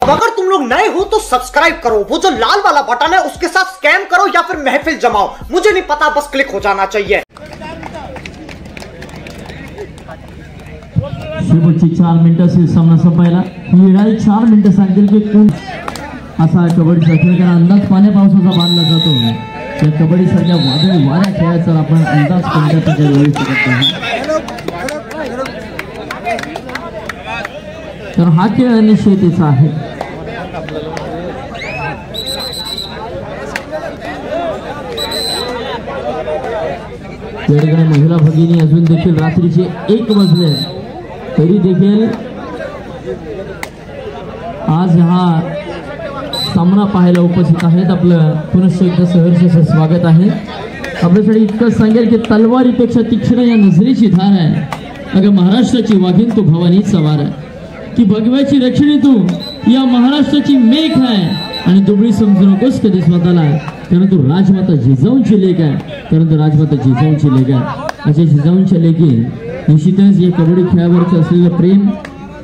अब अगर तुम लोग नए हो तो सब्सक्राइब करो, वो जो लाल वाला बटन है उसके साथ स्कैम करो या फिर महफिल जमाओ, मुझे नहीं पता, बस क्लिक हो जाना चाहिए। शेवटची 4 मिनिटं सामना संपायला, ही लढाई 4 मिनिटं सांगतील की कोण असा कबड्डीचा खेळ करा। अंदाज पाण्या पावसाचा बांधला जातो, त्या कबड्डी सारख्या वादळी वाऱ्या खेळाचा आपण अंदाज कोणत्या वेळी शकत नाही। तर हा खेळ निश्चितच आहे। त्याकडे महिला भगिनी अजून देखील रात्रीचे 1 वाजले तरी देखील आज हा सामना पाहायला उपस्थित आहेत। आपलं पुनश्च एकदा सहर्ष स्वागत आहे। आपल्यासाठी इतकंच सांगेल की तलवारीपेक्षा तीक्ष्ण या नजरेची धार आहे, अगं महाराष्ट्राची वाघीण तू भवानी सवार आहे, की भगव्याची रक्षणी तू या महाराष्ट्राची मेघ आहे, आणि दुबळी समजू नकोस कधी स्वतःला, कारण तू राजमाता जिजाऊंची लेक आहे, कारण तू राजमाता जिजाऊंची लेक आहे। अशा जिजाऊंच्या लेकी निश्चितच या कबड्डी खेळावरचं असलेलं प्रेम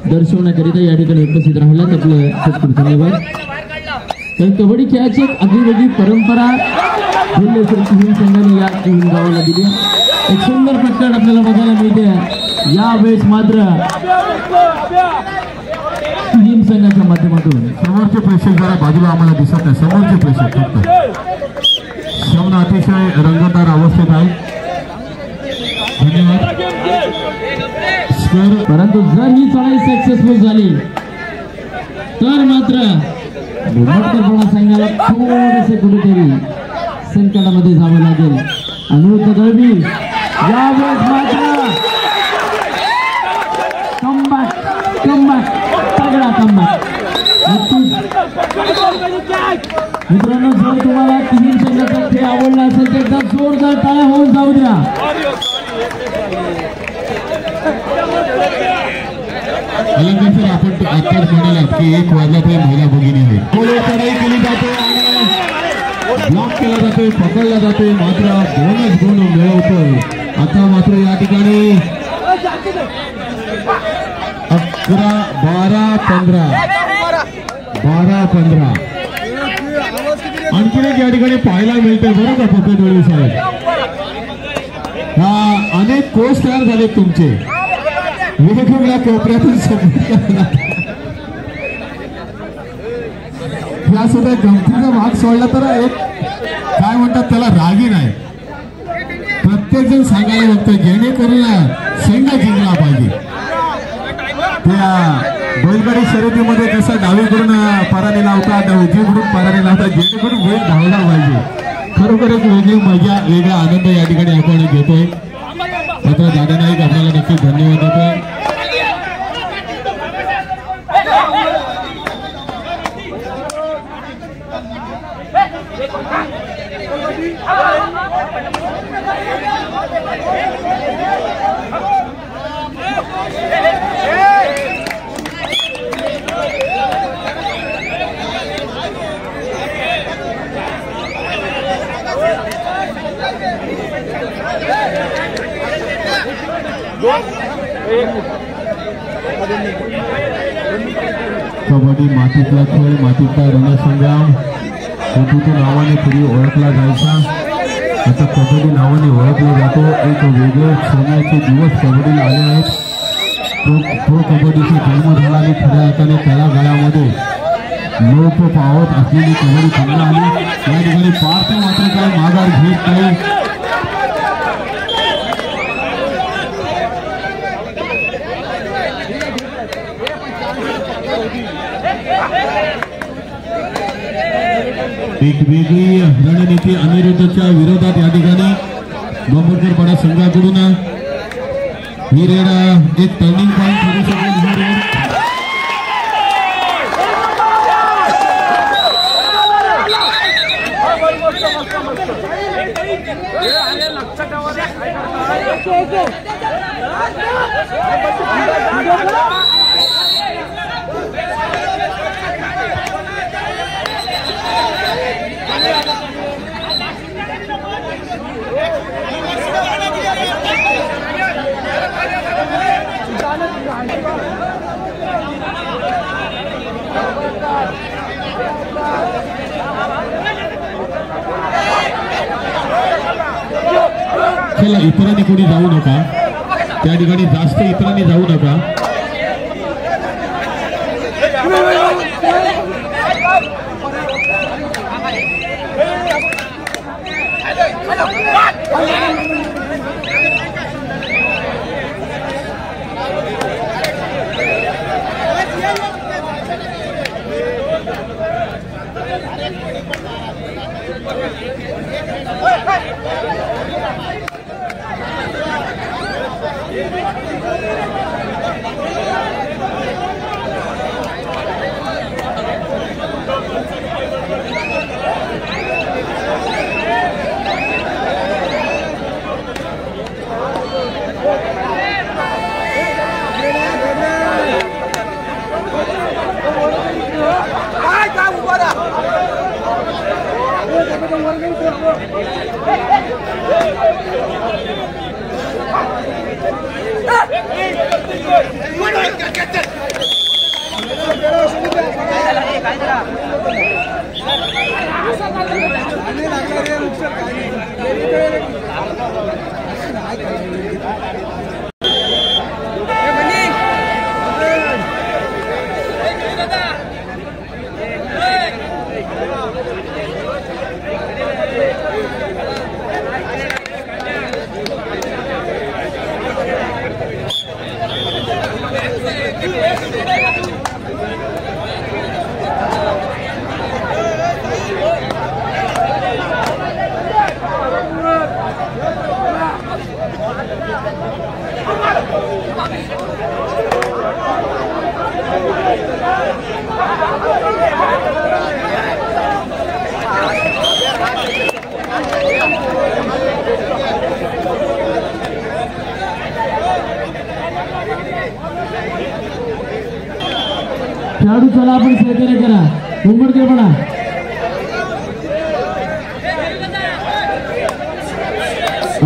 दर्शवण्याकरिता या ठिकाणी उपस्थित राहिलात, आपलं खूप खूप धन्यवाद। तर कबड्डी खेळाची एक आगळीवेगळी परंपरा संघाने या गावाला दिली, एक सुंदर प्रकार आपल्याला बघायला मिळते। यावेळेस मात्र टीम संघाच्या माध्यमातून समोरचे प्रेक्षक जरा बाजूला आम्हाला दिसत नाही, समोरचे प्रेक्षक फक्त सामना अतिशय रंगतदार अवस्थेत आहे। धन्यवाद। परंतु जर ही चढाई सक्सेसफुल झाली तर मात्र भूमटकरपणा संघाला थोडेसे कुठेतरी संकटामध्ये जावं लागेल। अनिरुद्ध दळवी यावेळेस मात्र कमबॅक तगडा कमबॅक। मित्रांनो, जर तुम्हाला तीन संघाचा खेळ आवडला असेल तर एकदा जोरदार टाळ्या होऊन जाऊ द्या। आपण आताच म्हणालात की 1 वाजला तरी महिला भगिनी आहे, चढाई केली जाते आणि ब्लॉक केला जातोय, पकडला जातोय, मात्र दोनच गुण मिळवतोय। आता मात्र या ठिकाणी 11, 12, 15 आणखीन एक या ठिकाणी पाहायला मिळते बरं का पकडोळी साहेब। अनेक कोर्स तयार झाले तुमचे, वेगवेगळ्या कोपऱ्यातून या सुद्धा गमतीचा भाग सोडला तर एक काय म्हणतात त्याला रागी नाही, प्रत्येक जण सांगायला बघतोय जेणेकरून संघ जिंकला पाहिजे। त्या बैलगाडी शर्यतीमध्ये कसं डावीकडून पराने लावता, उजवीकडून पराने लावता, जेणेकरून बैल धावला पाहिजे। खरोखर एक वेगळी मजा, वेगळा आनंद या ठिकाणी आपण घेतोय। मात्र दादा नाईक आपल्याला नक्की धन्यवाद देतोय। कबड्डी मातीतला खेळ, मातीतला रणसंग्राम कबड्डी नावाने पूर्वी ओळखला जायचा, आता कबड्डी नावाने ओळखला जातो। एक वेगळे सोन्याचे दिवस कबड्डीला आले आहेत। तो कबड्डीचा जन्म झाला आणि खऱ्या अर्थाने त्याला गळ्यामध्ये लोप पावत असलेली कबड्डी पुन्हा आली। या ठिकाणी पार्थ मात्र काय माघार घेत नाही। एक वेगळी रणनीती अनिरुद्धच्या विरोधात या ठिकाणी बंबरकरपाडा संघाकडून ही रेड एक टर्निंग पॉइंट ठरू शकेल। चला इतरांनी कोणी जाऊ नका, त्या ठिकाणी जास्त इतरांनी जाऊ नका. खेळाडू चला आपण सहकार्य करा, उंबरकेपणा.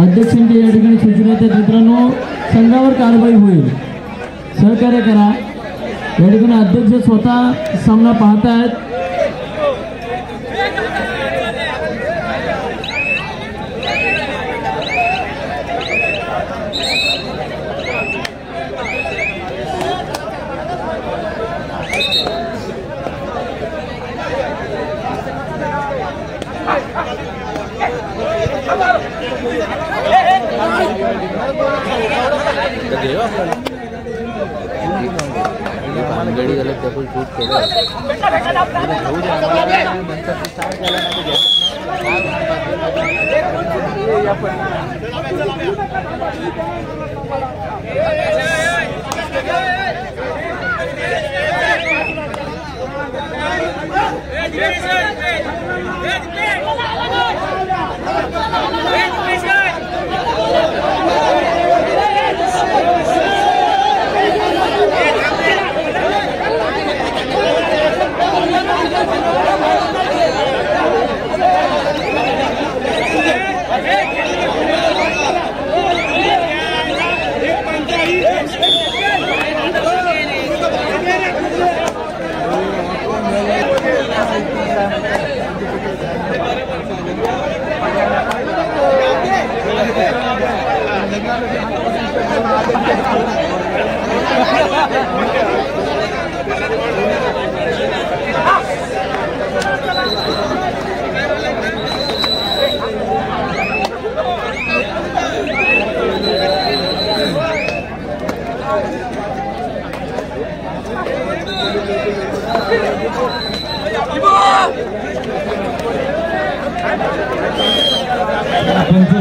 अध्यक्षांच्या या ठिकाणी सूचना आहेत मित्रांनो, संघावर कारवाई होईल, सहकार्य करा. या ठिकाणी अध्यक्ष स्वतः सामना पाहतायत. गडी गलत डबल शूट केलं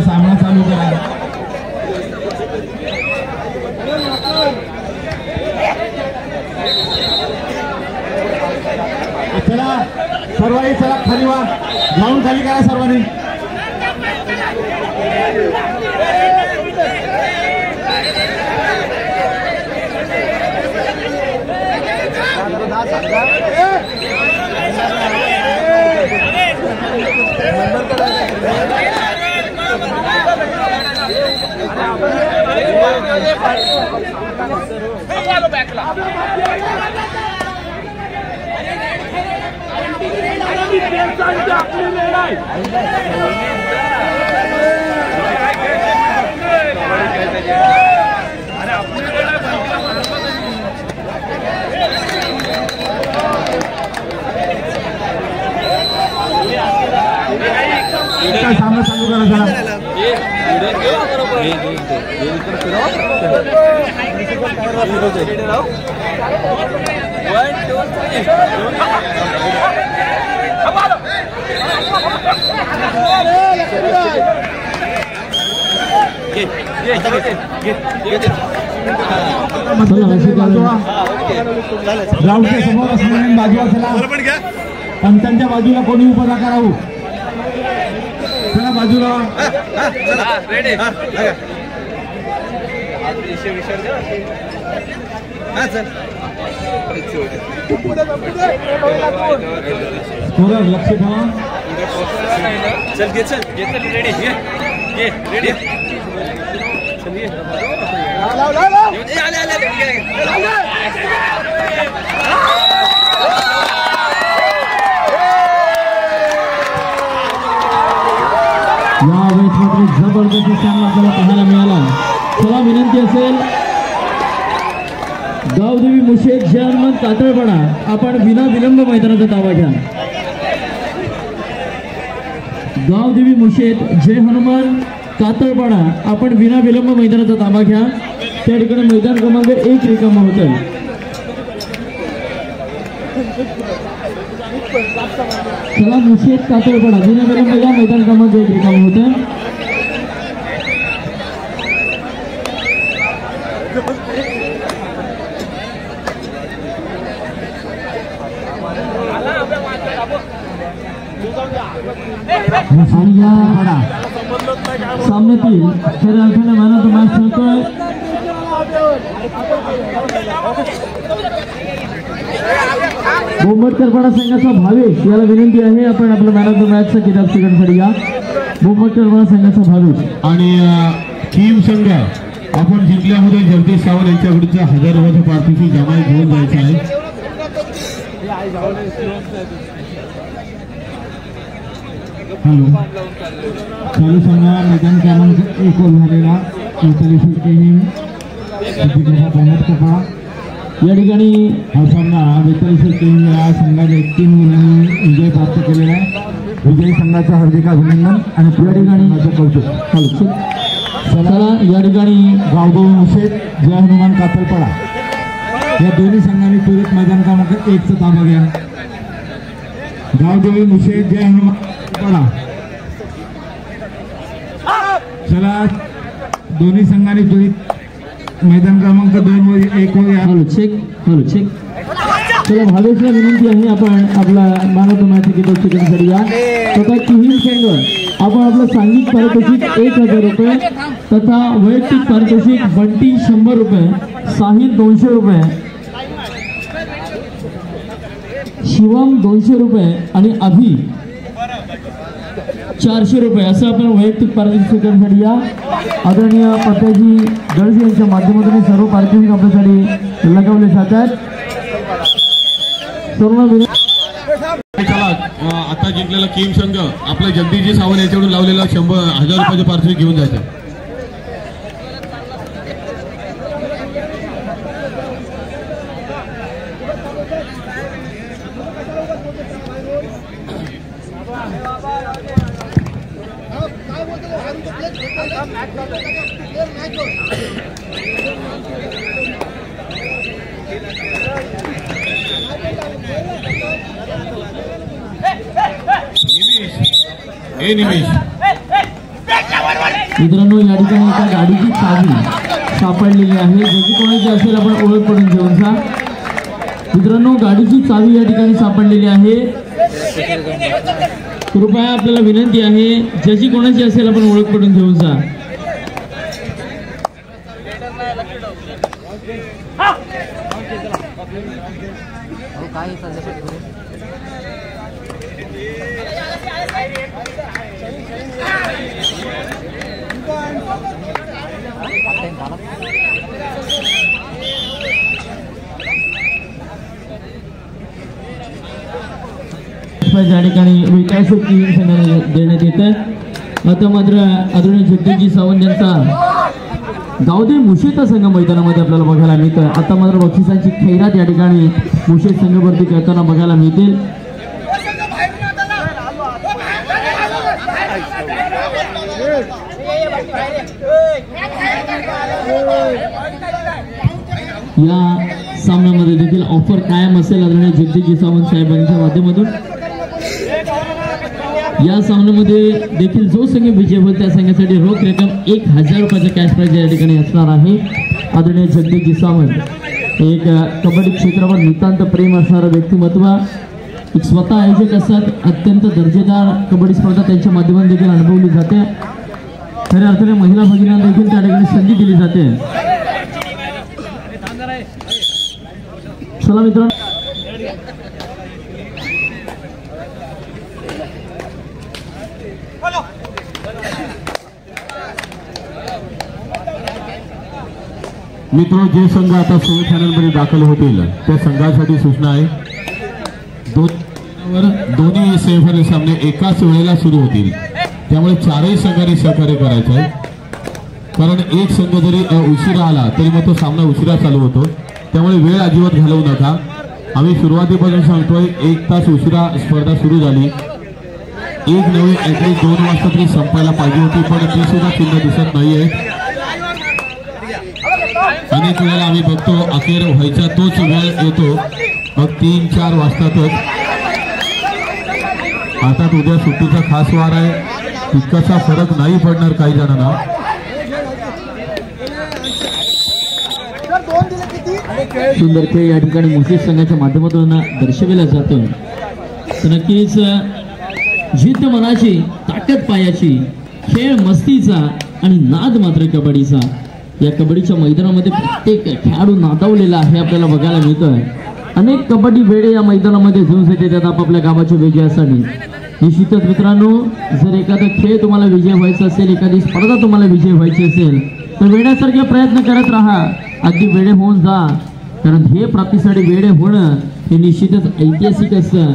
सामना चालू करा. चला सर्वांनी, चला खाली वा, ग्राउंड खाली करा सर्वांनी. आपली लढाई चालू करा चला. ग्राउंडच्या समोर असणाऱ्या बाजूला चला. पंचांच्या बाजूला कोणी उभं नका राहू. चला बाजूला. स्कोरर लक्ष ठेवा. चल घे चल घे चल रेडी घे रेडी चलिए यावेळेस मात्र जबरदस्त सामना आपल्याला पाहायला मिळाला. चला विनंती असेल गावदेवी मुशेद जय हनुमान कातळपाडा आपण विना विलंब मैदानाचा ताबा घ्या. गावदेवी मुशेद जय हनुमान कातळपाडा आपण विना विलंब मैदानाचा ताबा घ्या. त्या ठिकाणी मैदान क्रमांक 1 रिकामा होतं. चला मुशेद कातळपाडा विना विलंब या मैदान क्रमांक 1 रिकामा होतं. आणि या सामन्यातील खऱ्या अर्थाने मॅन ऑफ द मॅच ठरतोय बोंबटकरपाडा संघाचा भावेश. याला विनंती आहे आपण आपलं मॅन ऑफ द मॅचचा किताब स्वीकारण्यासाठी या. बोंबटकरपाडा संघाचा भावेश. आणि कीम संघ आपण जिंकल्यामध्ये जगदीश सावंत यांच्याकडच्या 1000 रुपयाच्या पार्टीची जमा घेऊन जायचं आहे. हॅलो. चालू संघ मैदान क्रमांक 1 वर झालेला चौथाली षटकेही बोंबटकरपाडा या ठिकाणी हा सामना बेताळी षटकेही या संघाने 3 गुणांनी विजय प्राप्त केलेला आहे. विजयी संघाचं हार्दिक अभिनंदन आणि या ठिकाणी कौतुक. चला या ठिकाणी गावदेवी मुशेद जय हनुमान कातळपाडा या दोन्ही संघांनी त्वरित मैदान क्रमांक 1 चा ताबा घ्या. गावदेवी मुशेद जय हनुमान कातळपाडा. चला दोन्ही संघांनी त्वरित मैदान क्रमांक 2 वर 1 वर घ्या. Hello check. चला भावेशला विनंती आहे आपण आपला मॅन ऑफ द मॅच किताब स्वीकारण्यासाठी या. तथा किहीम संघ आपण आपलं सांघिक पारितोषिक 1000 रुपये तथा वैयक्तिक पारितोषिक बंटी 100 रुपये, साहिल 200 रुपये, शिवम 200 रुपये आणि अभि 400 रुपये असं आपण वैयक्तिक पारितोषिक स्वीकारण्यासाठी या. आदरणीय पत्याजी दळवी यांच्या माध्यमातून सर्व पारितोषिक आपल्यासाठी लगावले जातात. चला आता जिंकलेला कीम संघ आपला जगदीशजी सावंत यांच्याकडून लावलेला 1000 रुपयाचे पार्सल घेऊन जायचं. मित्रांनो या ठिकाणी एका गाडीची चावी सापडलेली आहे. ज्याची कोणाची असेल आपण ओळख करून घेऊन जा. मित्रांनो गाडीची चावी या ठिकाणी सापडलेली आहे. कृपया आपल्याला विनंती आहे ज्याची कोणाची असेल आपण ओळख करून घेऊन जा. या ठिकाणी विकास देण्यात येत आहे. आता मात्र आदरणीय जगदीशजी सावंत यांचा गावदेवी मुशेदचा संघ मैदानामध्ये आपल्याला बघायला मिळतोय. आता मात्र बक्षिसांची खैरात या ठिकाणी मुशेद संघावरती करताना बघायला मिळतील. या सामन्यामध्ये देखील ऑफर कायम असेल आदरणीय जगदीश सावंत साहेबांच्या माध्यमातून. या सामन्यामध्ये देखील जो संघ विजय होईल त्या संघासाठी रोख रक्कम 1000 रुपयाचा कॅश प्राइज या ठिकाणी असणार आहे. आदरणीय जगदीश सावंत एक कबड्डी क्षेत्रावर नितांत प्रेम असणारं व्यक्तिमत्व, एक स्वतः आयोजक असतात. अत्यंत दर्जेदार कबड्डी स्पर्धा त्यांच्या माध्यमातून देखील अनुभवली जाते. खऱ्या अर्थाने महिला भगिनींना देखील त्या ठिकाणी संधी दिली जाते. चला मित्रांनो, मित्र जे संघ आता सेमीफायनलमध्ये दाखल होतील त्या संघासाठी सूचना आहे. दोन्ही सेमीफायनल सामने एकाच वेळेला सुरू होतील, त्यामुळे चारही संघांनी सहकार्य करायचं आहे. कारण एक संघ जरी उशिरा आला तरी मग तो सामना उशिरा चालू होतो, त्यामुळे वेळ अजिबात घालवू नका. आम्ही सुरुवातीपासून सांगतोय 1 तास उशिरा स्पर्धा सुरू झाली. 1 नव्हे ॲटलीस्ट 2 वाजता तरी संपायला पाहिजे होती, पण ती सुद्धा चिन्ह दिसत नाहीये. अनेक वेळेला आम्ही बघतो अखेर व्हायचा तोच वेळ येतो, मग 3-4 वाजतातच. आता उद्या सुट्टीचा खास वार आहे, तितकासा फरक नाही पडणार काही जणांना. सुंदर खेळ या ठिकाणी मुस्लिम संघाच्या माध्यमातून दर्शविला जातो. तर नक्कीच जिद्द मनाची, ताकद पायाची, खेळ मस्तीचा आणि नाद मात्र कबड्डीचा. या कबड्डीच्या मैदानामध्ये प्रत्येक खेळाडू नादावलेला आहे आपल्याला बघायला मिळतोय. अनेक कबड्डी वेळे या मैदानामध्ये झुंज येतात आपापल्या गावाच्या विजयासाठी. निश्चितच मित्रांनो, जर एखादा खेळ तुम्हाला विजय व्हायचा असेल, एखादी स्पर्धा तुम्हाला विजय व्हायची असेल तर वेड्यासारखे प्रयत्न करत राहा, अगदी वेडे होऊन जा. कारण हे प्राप्तीसाठी वेडे होणं हे निश्चितच ऐतिहासिक असतं.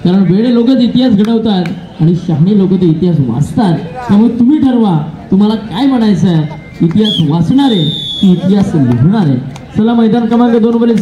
कारण वेडे लोक इतिहास घडवतात आणि शहाणे लोक ते इतिहास वाचतात. त्यामुळे तुम्ही ठरवा तुम्हाला काय म्हणायचं आहे. इतिहास वाचणारे की इतिहास लिहिणारे. चला मैदान क्रमांक 2 वरील